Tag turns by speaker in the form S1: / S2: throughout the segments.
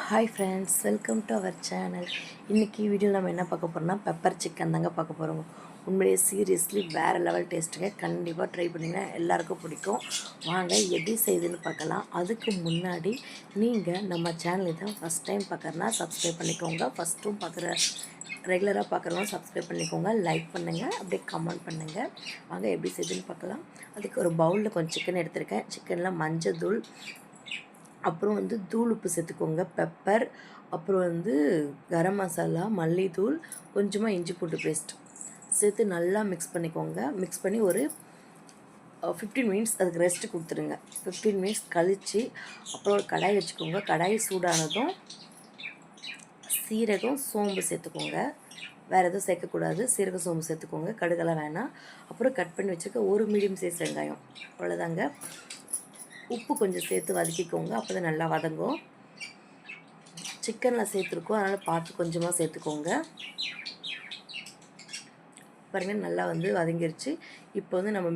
S1: Hi friends, welcome to our channel. இன்றைக்கி வீடியோவில் நம்ம என்ன பார்க்க போகிறோம்னா பெப்பர் சிக்கன் தாங்க பார்க்க போகிறோம். உண்மையிலேயே சீரியஸ்லி வேறு லெவல் டேஸ்ட்டுங்க. கண்டிப்பாக ட்ரை பண்ணிங்கன்னா எல்லாேருக்கும் பிடிக்கும். வாங்க எப்படி செய்யுதுன்னு பார்க்கலாம். அதுக்கு முன்னாடி நீங்கள் நம்ம சேனல் தான் ஃபஸ்ட் டைம் பார்க்குறனா சப்ஸ்கிரைப் பண்ணிக்கோங்க. ஃபஸ்ட்டும் பார்க்குற ரெகுலராக பார்க்குறவங்க சப்ஸ்கிரைப் பண்ணிக்கோங்க, லைக் பண்ணுங்கள், அப்படியே கமெண்ட் பண்ணுங்கள். வாங்க எப்படி செய்யுதுன்னு பார்க்கலாம். அதுக்கு ஒரு பவுலில் கொஞ்சம் சிக்கன் எடுத்திருக்கேன். சிக்கனில் மஞ்சள் தூள், அப்புறம் தூள் உப்பு சேர்த்துக்கோங்க, பெப்பர், அப்புறம் கரம் மசாலா, மல்லித்தூள், கொஞ்சமாக இஞ்சி பூண்டு பேஸ்ட் சேர்த்து நல்லா மிக்ஸ் பண்ணிக்கோங்க. மிக்ஸ் பண்ணி ஒரு 15 மினிட்ஸ் அதுக்கு ரெஸ்ட்டு கொடுத்துருங்க. 15 மினிட்ஸ் கழித்து அப்புறம் ஒரு கடாய் வச்சுக்கோங்க. கடாய் சூடானதும் சீரகம், சோம்பு சேர்த்துக்கோங்க. வேறு எதுவும் சேர்க்கக்கூடாது. சீரகம், சோம்பு சேர்த்துக்கோங்க, கடுகெல்லாம் வேணாம். அப்புறம் கட் பண்ணி வச்சுருக்க ஒரு மீடியம் சைஸ் வெங்காயம், அவ்வளோதாங்க. உப்பு கொஞ்சம் சேர்த்து வதக்கிக்கோங்க, அப்போ தான் நல்லா வதங்கும். சிக்கனில் சேர்த்துருக்கோம், அதனால் பார்த்து கொஞ்சமாக சேர்த்துக்கோங்க. பாருங்கள், நல்லா வதங்கிருச்சு. இப்போ நம்ம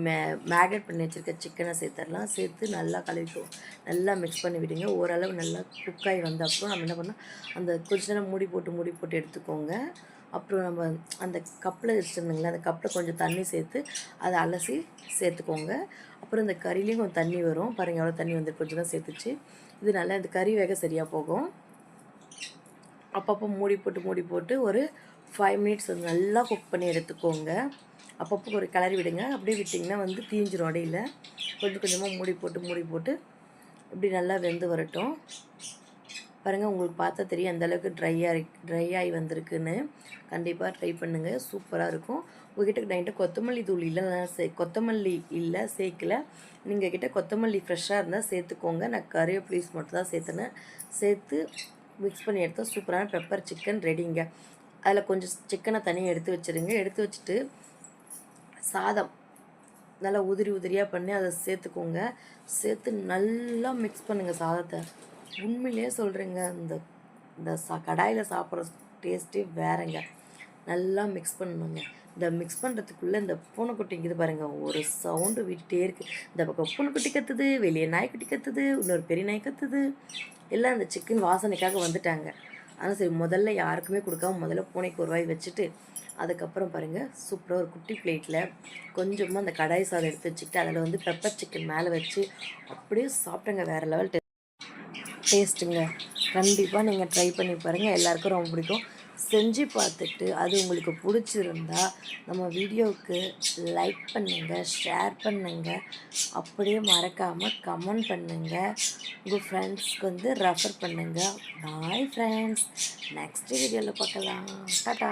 S1: மேக்னேட் பண்ணி வச்சுருக்க சிக்கனை சேர்த்துடலாம். சேர்த்து நல்லா கலவிக்கும், நல்லா மிக்ஸ் பண்ணி விடுங்க. ஓரளவு நல்லா குக்காகி வந்த அப்புறம் நம்ம என்ன பண்ணால் அந்த கொஞ்ச நேரம் மூடி போட்டு எடுத்துக்கோங்க. அப்புறம் நம்ம அந்த கப்பில் வச்சுருந்தீங்களா, அந்த கப்பில் கொஞ்சம் தண்ணி சேர்த்து அதை அலசி சேர்த்துக்கோங்க. அப்புறம் இந்த கறிலையும் கொஞ்சம் தண்ணி வரும் பாருங்கள், எவ்வளோ தண்ணி கொஞ்சம் தான் சேர்த்துச்சு. இது நல்லா இந்த கறி வேக சரியாக போகும். அப்பப்போ மூடி போட்டு ஒரு 5 மினிட்ஸ் நல்லா குக் பண்ணி எடுத்துக்கோங்க. அப்பப்போ ஒரு கிளறி விடுங்க. அப்படியே விட்டிங்கன்னா தீஞ்சிரும் அடியில். கொஞ்சம் கொஞ்சமாக மூடி போட்டு இப்படி நல்லா வெந்து வரட்டும். பாருங்கள், உங்களுக்கு பார்த்தா தெரியும் அந்தளவுக்கு ட்ரை ஆகி வந்திருக்குன்னு. கண்டிப்பாக ட்ரை பண்ணுங்கள், சூப்பராக இருக்கும். உங்கள்கிட்ட நைட்டு கொத்தமல்லி தூள் இல்லைன்னா கொத்தமல்லி இல்லை சேர்க்கலை. நீங்கள் கிட்ட கொத்தமல்லி ஃப்ரெஷ்ஷாக இருந்தால் சேர்த்துக்கோங்க. நான் கறிவேப்பிலை மட்டும் தான் சேர்த்துனேன். சேர்த்து மிக்ஸ் பண்ணி எடுத்தால் சூப்பரான பெப்பர் சிக்கன் ரெடிங்க. அதில் கொஞ்சம் சிக்கனை தனியாக எடுத்து வச்சுருங்க. எடுத்து வச்சுட்டு சாதம் நல்லா உதிரியாக பண்ணி அதை சேர்த்துக்கோங்க. சேர்த்து நல்லா மிக்ஸ் பண்ணுங்கள் சாதத்தை. உண்மையிலே சொல்கிறேங்க, இந்த கடாயில் சாப்பிட்ற டேஸ்ட்டே வேறங்க. நல்லா மிக்ஸ் பண்ணணுங்க. இந்த மிக்ஸ் பண்ணுறதுக்குள்ளே இந்த பூனைக்குட்டி இது பாருங்கள், ஒரு சவுண்டு விட்டுட்டே இருக்குது. இந்த பக்கம் பூனைக்குட்டி கத்துது, வெளியே நாய்க்குட்டி கத்துது, இன்னொரு பெரிய நாய் கத்துது. எல்லாம் அந்த சிக்கன் வாசனைக்காக வந்துட்டாங்க. ஆனால் சரி, முதல்ல யாருக்குமே கொடுக்காம முதல்ல பூனைக்கு ஒரு வாய் வச்சுட்டு அதுக்கப்புறம் பாருங்கள், சூப்பராக ஒரு குட்டி பிளேட்டில் கொஞ்சமாக அந்த கடாய் சாதம் எடுத்து வச்சுக்கிட்டு அதில் பெப்பர் சிக்கன் மேலே வச்சு அப்படியே சாப்பிட்டேங்க. வேறு லெவல் டேஸ்ட்டுங்க. கண்டிப்பாக நீங்கள் ட்ரை பண்ணி பாருங்கள், எல்லாேருக்கும் ரொம்ப பிடிக்கும். செஞ்சு பார்த்துட்டு அது உங்களுக்கு பிடிச்சிருந்தா நம்ம வீடியோவுக்கு லைக் பண்ணுங்கள், ஷேர் பண்ணுங்கள், அப்படியே மறக்காமல் கமெண்ட் பண்ணுங்கள். உங்கள் ஃப்ரெண்ட்ஸ்க்கு ரெஃபர் பண்ணுங்கள். பாய் ஃப்ரெண்ட்ஸ், நெக்ஸ்ட் வீடியோவில் பார்க்கலாம். டாடா.